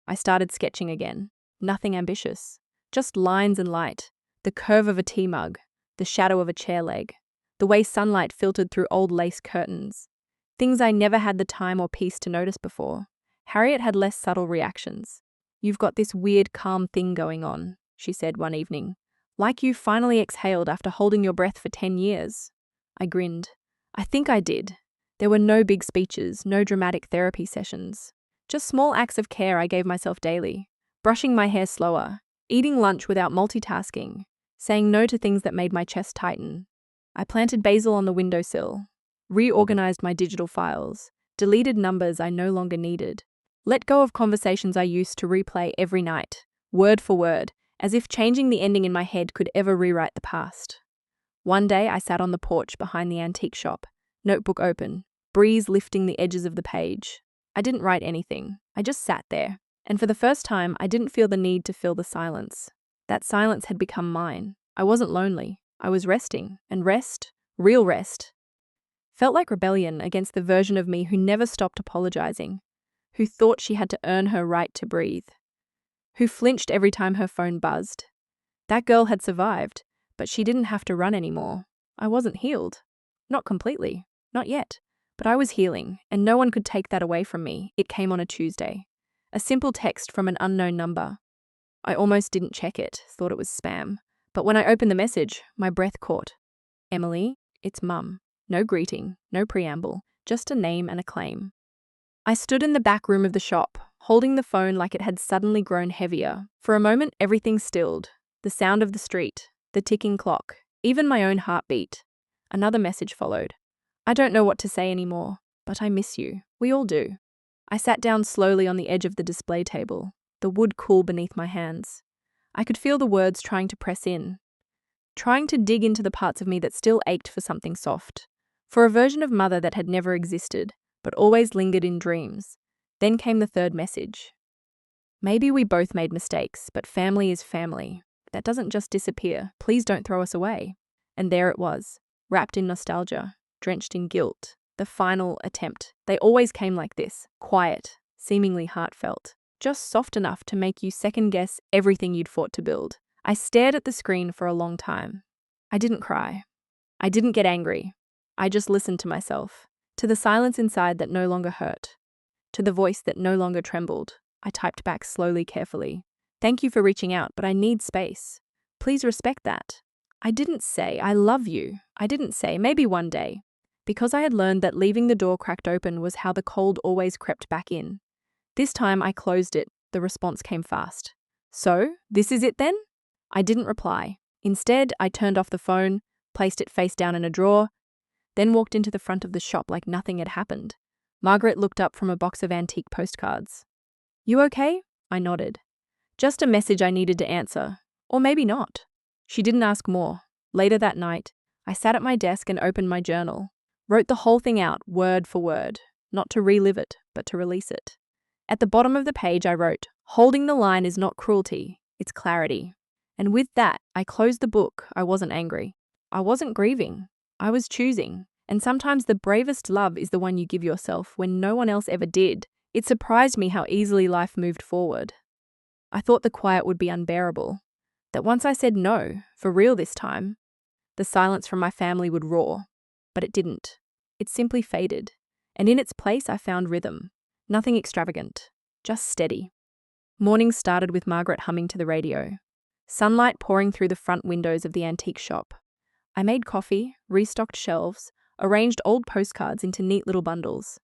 I started sketching again. Nothing ambitious. Just lines and light. The curve of a tea mug. The shadow of a chair leg. The way sunlight filtered through old lace curtains. Things I never had the time or peace to notice before. Harriet had less subtle reactions. "You've got this weird calm thing going on," she said one evening. "Like you finally exhaled after holding your breath for 10 years. I grinned. I think I did. There were no big speeches, no dramatic therapy sessions. Just small acts of care I gave myself daily. Brushing my hair slower, eating lunch without multitasking, saying no to things that made my chest tighten. I planted basil on the windowsill, reorganized my digital files, deleted numbers I no longer needed, let go of conversations I used to replay every night, word for word, as if changing the ending in my head could ever rewrite the past. One day I sat on the porch behind the antique shop, notebook open, breeze lifting the edges of the page. I didn't write anything. I just sat there. And for the first time, I didn't feel the need to fill the silence. That silence had become mine. I wasn't lonely. I was resting. And rest, real rest, felt like rebellion against the version of me who never stopped apologizing, who thought she had to earn her right to breathe, who flinched every time her phone buzzed. That girl had survived, but she didn't have to run anymore. I wasn't healed. Not completely. Not yet. But I was healing, and no one could take that away from me. It came on a Tuesday. A simple text from an unknown number. I almost didn't check it, thought it was spam. But when I opened the message, my breath caught. "Emily, it's Mum." No greeting, no preamble, just a name and a claim. I stood in the back room of the shop, holding the phone like it had suddenly grown heavier. For a moment, everything stilled. The sound of the street, the ticking clock, even my own heartbeat. Another message followed. "I don't know what to say anymore, but I miss you. We all do." I sat down slowly on the edge of the display table, the wood cool beneath my hands. I could feel the words trying to press in, trying to dig into the parts of me that still ached for something soft, for a version of mother that had never existed, but always lingered in dreams. Then came the third message. "Maybe we both made mistakes, but family is family. That doesn't just disappear. Please don't throw us away." And there it was, wrapped in nostalgia, drenched in guilt. The final attempt. They always came like this, quiet, seemingly heartfelt, just soft enough to make you second-guess everything you'd fought to build. I stared at the screen for a long time. I didn't cry. I didn't get angry. I just listened to myself, to the silence inside that no longer hurt, to the voice that no longer trembled. I typed back slowly, carefully. "Thank you for reaching out, but I need space. Please respect that." I didn't say, "I love you." I didn't say, "Maybe one day." Because I had learned that leaving the door cracked open was how the cold always crept back in. This time I closed it. The response came fast. "So, this is it then?" I didn't reply. Instead, I turned off the phone, placed it face down in a drawer, then walked into the front of the shop like nothing had happened. Margaret looked up from a box of antique postcards. "You okay?" I nodded. Just a message I needed to answer. Or maybe not. She didn't ask more. Later that night, I sat at my desk and opened my journal. Wrote the whole thing out, word for word. Not to relive it, but to release it. At the bottom of the page I wrote, "Holding the line is not cruelty, it's clarity." And with that, I closed the book. I wasn't angry. I wasn't grieving. I was choosing. And sometimes the bravest love is the one you give yourself when no one else ever did. It surprised me how easily life moved forward. I thought the quiet would be unbearable. That once I said no, for real this time, the silence from my family would roar. But it didn't. It simply faded. And in its place I found rhythm. Nothing extravagant. Just steady. Mornings started with Margaret humming to the radio. sunlight pouring through the front windows of the antique shop. I made coffee, restocked shelves, arranged old postcards into neat little bundles.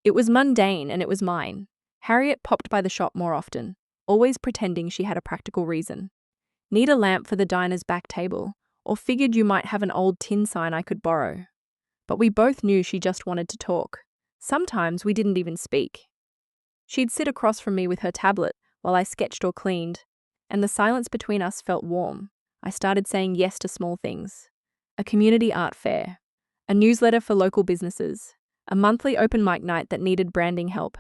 It was mundane and it was mine. Harriet popped by the shop more often, always pretending she had a practical reason. Need a lamp for the diner's back table, or figured you might have an old tin sign I could borrow. But we both knew she just wanted to talk. Sometimes we didn't even speak. She'd sit across from me with her tablet while I sketched or cleaned, and the silence between us felt warm. I started saying yes to small things. A community art fair, a newsletter for local businesses, a monthly open mic night that needed branding help.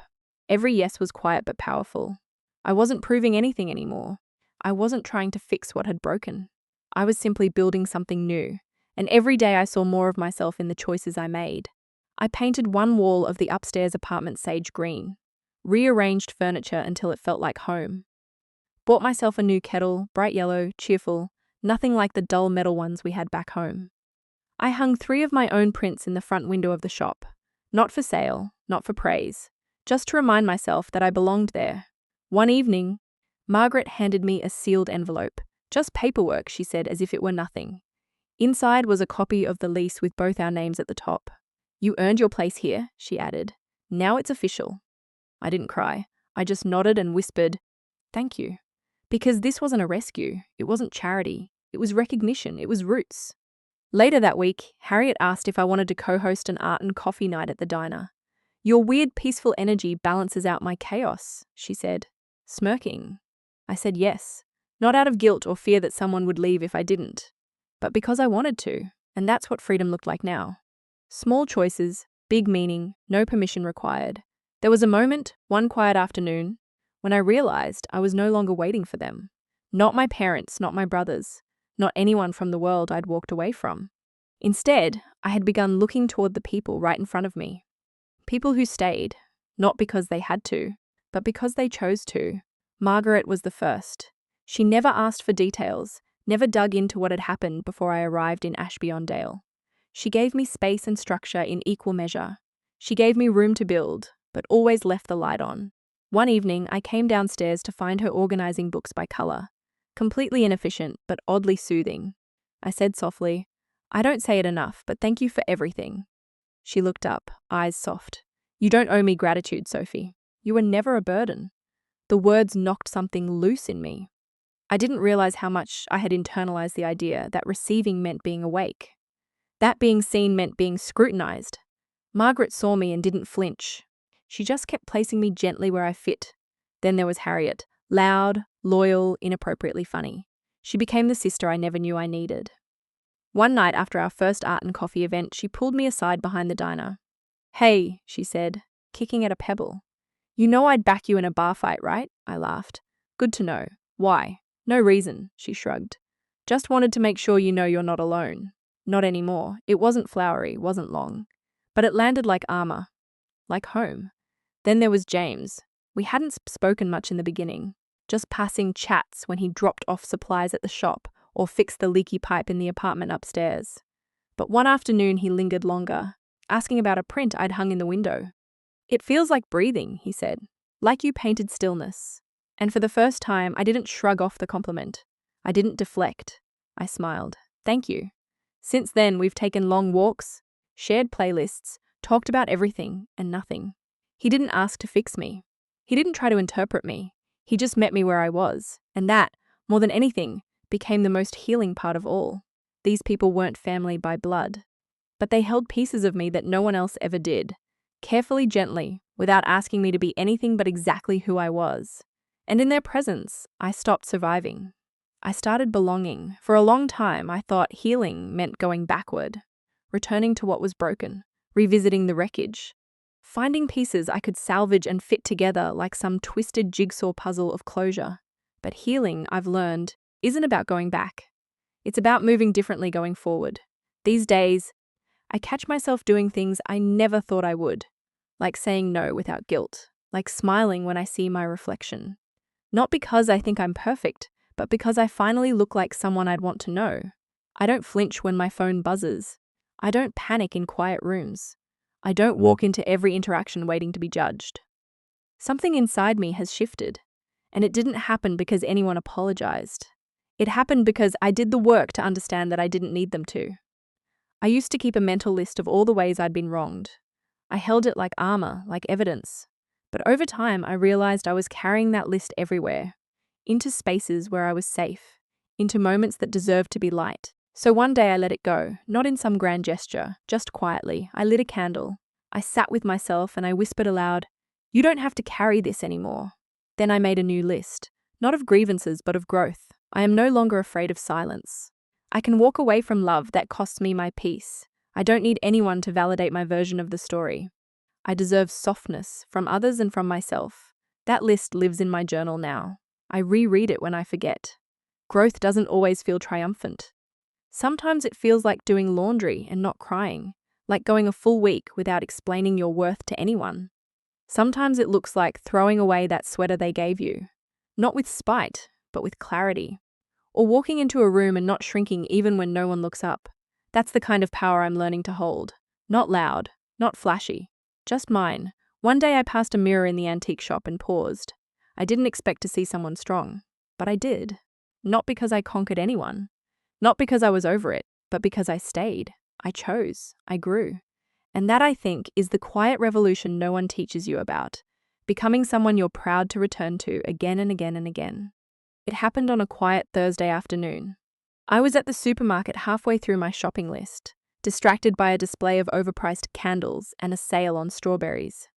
Every yes was quiet but powerful. I wasn't proving anything anymore. I wasn't trying to fix what had broken. I was simply building something new, and every day I saw more of myself in the choices I made. I painted one wall of the upstairs apartment sage green, rearranged furniture until it felt like home. Bought myself a new kettle, bright yellow, cheerful, nothing like the dull metal ones we had back home. I hung 3 of my own prints in the front window of the shop, not for sale, not for praise, just to remind myself that I belonged there. One evening, Margaret handed me a sealed envelope. Just paperwork, she said, as if it were nothing. Inside was a copy of the lease with both our names at the top. You earned your place here, she added. Now it's official. I didn't cry. I just nodded and whispered, thank you. Because this wasn't a rescue. It wasn't charity. It was recognition. It was roots. Later that week, Harriet asked if I wanted to co-host an art and coffee night at the diner. Your weird, peaceful energy balances out my chaos, she said, smirking. I said yes, not out of guilt or fear that someone would leave if I didn't, but because I wanted to, and that's what freedom looked like now. Small choices, big meaning, no permission required. There was a moment, one quiet afternoon, when I realized I was no longer waiting for them. Not my parents, not my brothers, not anyone from the world I'd walked away from. Instead, I had begun looking toward the people right in front of me. People who stayed, not because they had to, but because they chose to. Margaret was the first. She never asked for details, never dug into what had happened before I arrived in Ashby-on-Dale. She gave me space and structure in equal measure. She gave me room to build, but always left the light on. One evening, I came downstairs to find her organizing books by color. Completely inefficient, but oddly soothing. I said softly, I don't say it enough, but thank you for everything. She looked up, eyes soft. You don't owe me gratitude, Sophie. You were never a burden. The words knocked something loose in me. I didn't realize how much I had internalized the idea that receiving meant being awake. That being seen meant being scrutinized. Margaret saw me and didn't flinch. She just kept placing me gently where I fit. Then there was Harriet, loud, loyal, inappropriately funny. She became the sister I never knew I needed. One night after our first art and coffee event, she pulled me aside behind the diner. Hey, she said, kicking at a pebble. You know I'd back you in a bar fight, right? I laughed. Good to know. Why? No reason, she shrugged. Just wanted to make sure you know you're not alone. Not anymore. It wasn't flowery, wasn't long. But it landed like armor. Like home. Then there was James. We hadn't spoken much in the beginning. Just passing chats when he dropped off supplies at the shop or fixed the leaky pipe in the apartment upstairs. But one afternoon he lingered longer, asking about a print I'd hung in the window. It feels like breathing, he said. Like you painted stillness. And for the first time, I didn't shrug off the compliment. I didn't deflect. I smiled. Thank you. Since then, we've taken long walks, shared playlists, talked about everything and nothing. He didn't ask to fix me. He didn't try to interpret me. He just met me where I was. And that, more than anything, became the most healing part of all. These people weren't family by blood, but they held pieces of me that no one else ever did. Carefully, gently, without asking me to be anything but exactly who I was. And in their presence, I stopped surviving. I started belonging. For a long time, I thought healing meant going backward, returning to what was broken, revisiting the wreckage, finding pieces I could salvage and fit together like some twisted jigsaw puzzle of closure. But healing, I've learned, isn't about going back. It's about moving differently going forward. These days, I catch myself doing things I never thought I would, like saying no without guilt, like smiling when I see my reflection. Not because I think I'm perfect, but because I finally look like someone I'd want to know. I don't flinch when my phone buzzes. I don't panic in quiet rooms. I don't walk into every interaction waiting to be judged. Something inside me has shifted, and it didn't happen because anyone apologized. It happened because I did the work to understand that I didn't need them to. I used to keep a mental list of all the ways I'd been wronged. I held it like armor, like evidence. But over time, I realized I was carrying that list everywhere, into spaces where I was safe, into moments that deserved to be light. So one day I let it go, not in some grand gesture, just quietly. I lit a candle. I sat with myself and I whispered aloud, "You don't have to carry this anymore." Then I made a new list, not of grievances but of growth. I am no longer afraid of silence. I can walk away from love that costs me my peace. I don't need anyone to validate my version of the story. I deserve softness from others and from myself. That list lives in my journal now. I reread it when I forget. Growth doesn't always feel triumphant. Sometimes it feels like doing laundry and not crying, like going a full week without explaining your worth to anyone. Sometimes it looks like throwing away that sweater they gave you, not with spite, but with clarity. Or walking into a room and not shrinking even when no one looks up. That's the kind of power I'm learning to hold. Not loud, not flashy, just mine. One day I passed a mirror in the antique shop and paused. I didn't expect to see someone strong, but I did. Not because I conquered anyone. Not because I was over it, but because I stayed. I chose. I grew. And that, I think, is the quiet revolution no one teaches you about. Becoming someone you're proud to return to again and again and again. It happened on a quiet Thursday afternoon. I was at the supermarket halfway through my shopping list, distracted by a display of overpriced candles and a sale on strawberries.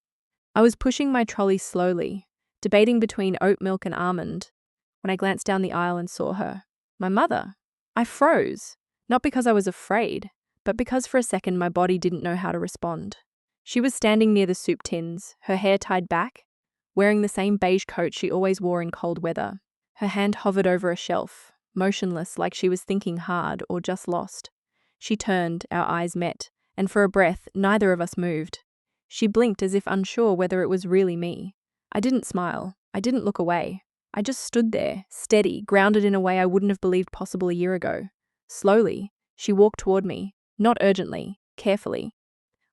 I was pushing my trolley slowly, debating between oat milk and almond, when I glanced down the aisle and saw her. My mother. I froze, not because I was afraid, but because for a second my body didn't know how to respond. She was standing near the soup tins, her hair tied back, wearing the same beige coat she always wore in cold weather. Her hand hovered over a shelf, motionless, like she was thinking hard or just lost. She turned, our eyes met, and for a breath, neither of us moved. She blinked as if unsure whether it was really me. I didn't smile. I didn't look away. I just stood there, steady, grounded in a way I wouldn't have believed possible a year ago. Slowly, she walked toward me, not urgently, carefully,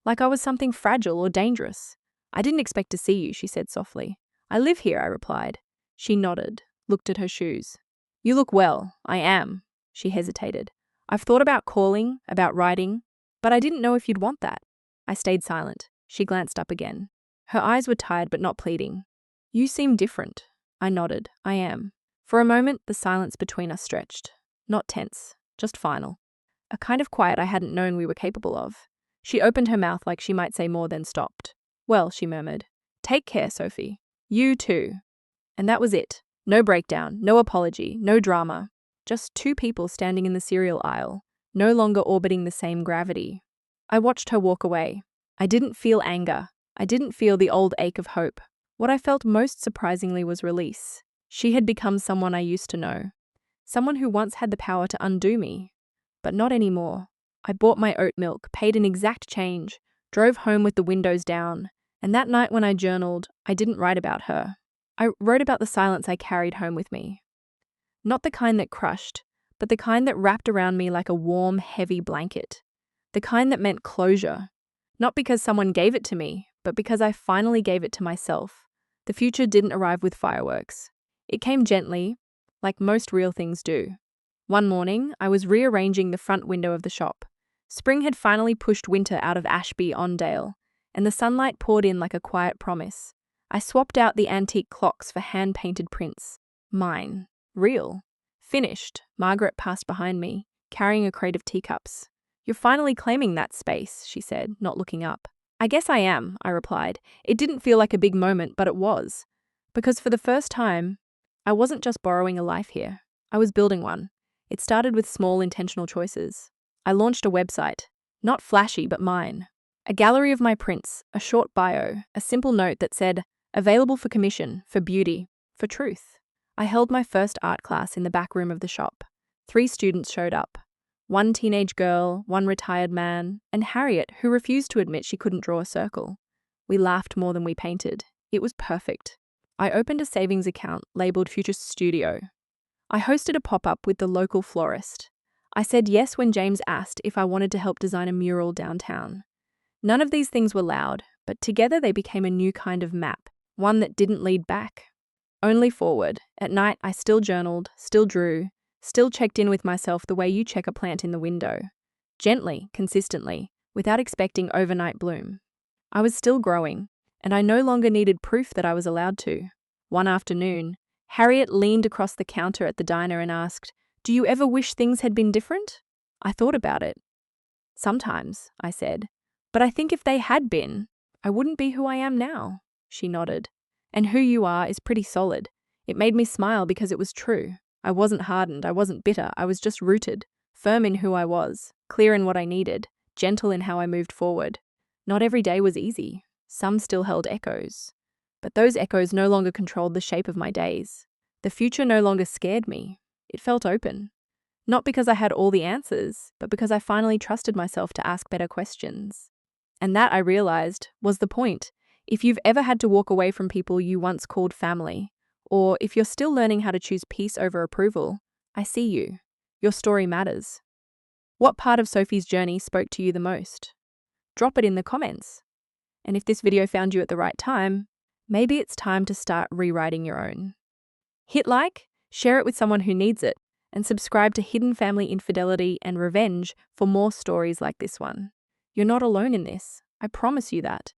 like I was something fragile or dangerous. "I didn't expect to see you," she said softly. "I live here," I replied. She nodded, looked at her shoes. "You look well." "I am." She hesitated. "I've thought about calling, about writing, but I didn't know if you'd want that." I stayed silent. She glanced up again. Her eyes were tired but not pleading. "You seem different." I nodded. "I am." For a moment, the silence between us stretched. Not tense, just final. A kind of quiet I hadn't known we were capable of. She opened her mouth like she might say more, then stopped. "Well," she murmured. "Take care, Sophie. You too." And that was it. No breakdown, no apology, no drama. Just two people standing in the cereal aisle, no longer orbiting the same gravity. I watched her walk away. I didn't feel anger. I didn't feel the old ache of hope. What I felt most surprisingly was release. She had become someone I used to know. Someone who once had the power to undo me. But not anymore. I bought my oat milk, paid an exact change, drove home with the windows down, and that night when I journaled, I didn't write about her. I wrote about the silence I carried home with me. Not the kind that crushed, but the kind that wrapped around me like a warm, heavy blanket. The kind that meant closure. Not because someone gave it to me, but because I finally gave it to myself. The future didn't arrive with fireworks. It came gently, like most real things do. One morning, I was rearranging the front window of the shop. Spring had finally pushed winter out of Ashby-on-Dale, and the sunlight poured in like a quiet promise. I swapped out the antique clocks for hand-painted prints. Mine. Real. Finished. Margaret passed behind me, carrying a crate of teacups. "You're finally claiming that space," she said, not looking up. "I guess I am," I replied. It didn't feel like a big moment, but it was. Because for the first time, I wasn't just borrowing a life here. I was building one. It started with small, intentional choices. I launched a website. Not flashy, but mine. A gallery of my prints, a short bio, a simple note that said, "Available for commission, for beauty, for truth." I held my first art class in the back room of the shop. 3 students showed up. One teenage girl, one retired man, and Harriet, who refused to admit she couldn't draw a circle. We laughed more than we painted. It was perfect. I opened a savings account labeled Future Studio. I hosted a pop-up with the local florist. I said yes when James asked if I wanted to help design a mural downtown. None of these things were loud, but together they became a new kind of map, one that didn't lead back, only forward. At night, I still journaled, still drew, Still checked in with myself the way you check a plant in the window. Gently, consistently, without expecting overnight bloom. I was still growing, and I no longer needed proof that I was allowed to. One afternoon, Harriet leaned across the counter at the diner and asked, "Do you ever wish things had been different?" I thought about it. "Sometimes," I said. "But I think if they had been, I wouldn't be who I am now." She nodded. "And who you are is pretty solid." It made me smile because it was true. I wasn't hardened, I wasn't bitter, I was just rooted, firm in who I was, clear in what I needed, gentle in how I moved forward. Not every day was easy. Some still held echoes. But those echoes no longer controlled the shape of my days. The future no longer scared me. It felt open. Not because I had all the answers, but because I finally trusted myself to ask better questions. And that, I realized, was the point. If you've ever had to walk away from people you once called family, or if you're still learning how to choose peace over approval, I see you. Your story matters. What part of Sophie's journey spoke to you the most? Drop it in the comments. And if this video found you at the right time, maybe it's time to start rewriting your own. Hit like, share it with someone who needs it, and subscribe to Hidden Family Infidelity and Revenge for more stories like this one. You're not alone in this. I promise you that.